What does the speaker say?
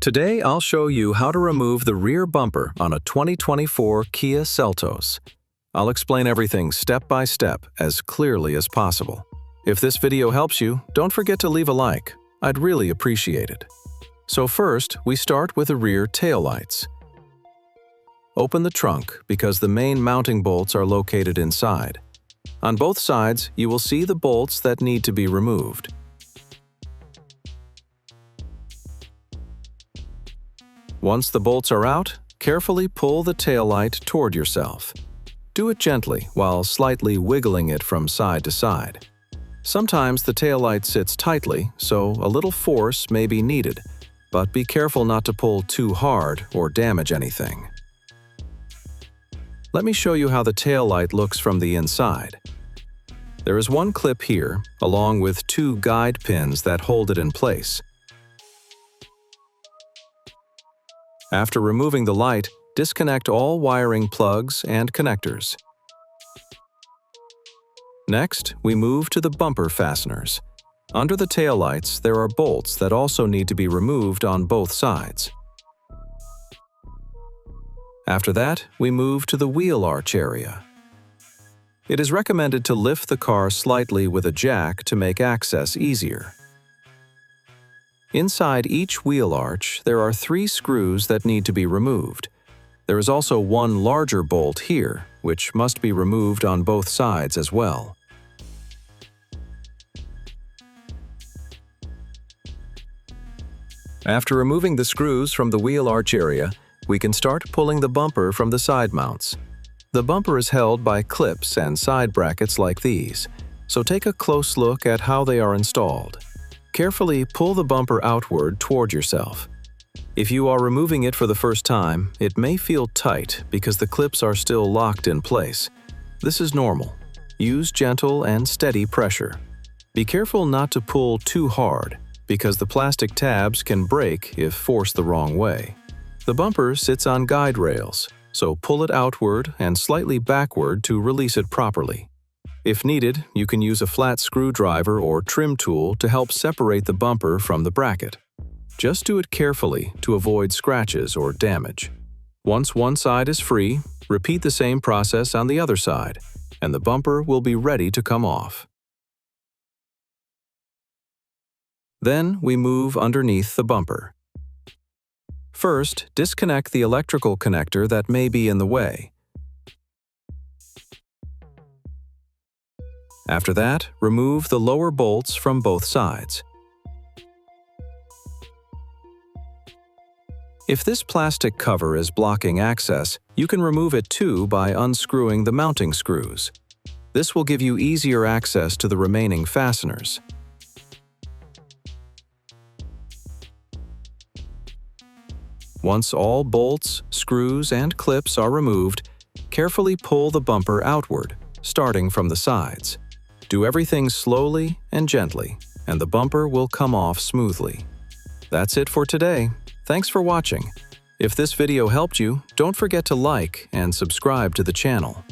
Today, I'll show you how to remove the rear bumper on a 2024 Kia Seltos. I'll explain everything step by step as clearly as possible. If this video helps you, don't forget to leave a like. I'd really appreciate it. So first, we start with the rear taillights. Open the trunk because the main mounting bolts are located inside. On both sides, you will see the bolts that need to be removed. Once the bolts are out, carefully pull the taillight toward yourself. Do it gently while slightly wiggling it from side to side. Sometimes the taillight sits tightly, so a little force may be needed, but be careful not to pull too hard or damage anything. Let me show you how the taillight looks from the inside. There is one clip here, along with two guide pins that hold it in place. After removing the light, disconnect all wiring plugs and connectors. Next, we move to the bumper fasteners. Under the taillights, there are bolts that also need to be removed on both sides. After that, we move to the wheel arch area. It is recommended to lift the car slightly with a jack to make access easier. Inside each wheel arch, there are 3 screws that need to be removed. There is also one larger bolt here, which must be removed on both sides as well. After removing the screws from the wheel arch area, we can start pulling the bumper from the side mounts. The bumper is held by clips and side brackets like these, so take a close look at how they are installed. Carefully pull the bumper outward toward yourself. If you are removing it for the first time, it may feel tight because the clips are still locked in place. This is normal. Use gentle and steady pressure. Be careful not to pull too hard because the plastic tabs can break if forced the wrong way. The bumper sits on guide rails, so pull it outward and slightly backward to release it properly. If needed, you can use a flat screwdriver or trim tool to help separate the bumper from the bracket. Just do it carefully to avoid scratches or damage. Once one side is free, repeat the same process on the other side, and the bumper will be ready to come off. Then we move underneath the bumper. First, disconnect the electrical connector that may be in the way. After that, remove the lower bolts from both sides. If this plastic cover is blocking access, you can remove it too by unscrewing the mounting screws. This will give you easier access to the remaining fasteners. Once all bolts, screws, and clips are removed, carefully pull the bumper outward, starting from the sides. Do everything slowly and gently, and the bumper will come off smoothly. That's it for today. Thanks for watching. If this video helped you, don't forget to like and subscribe to the channel.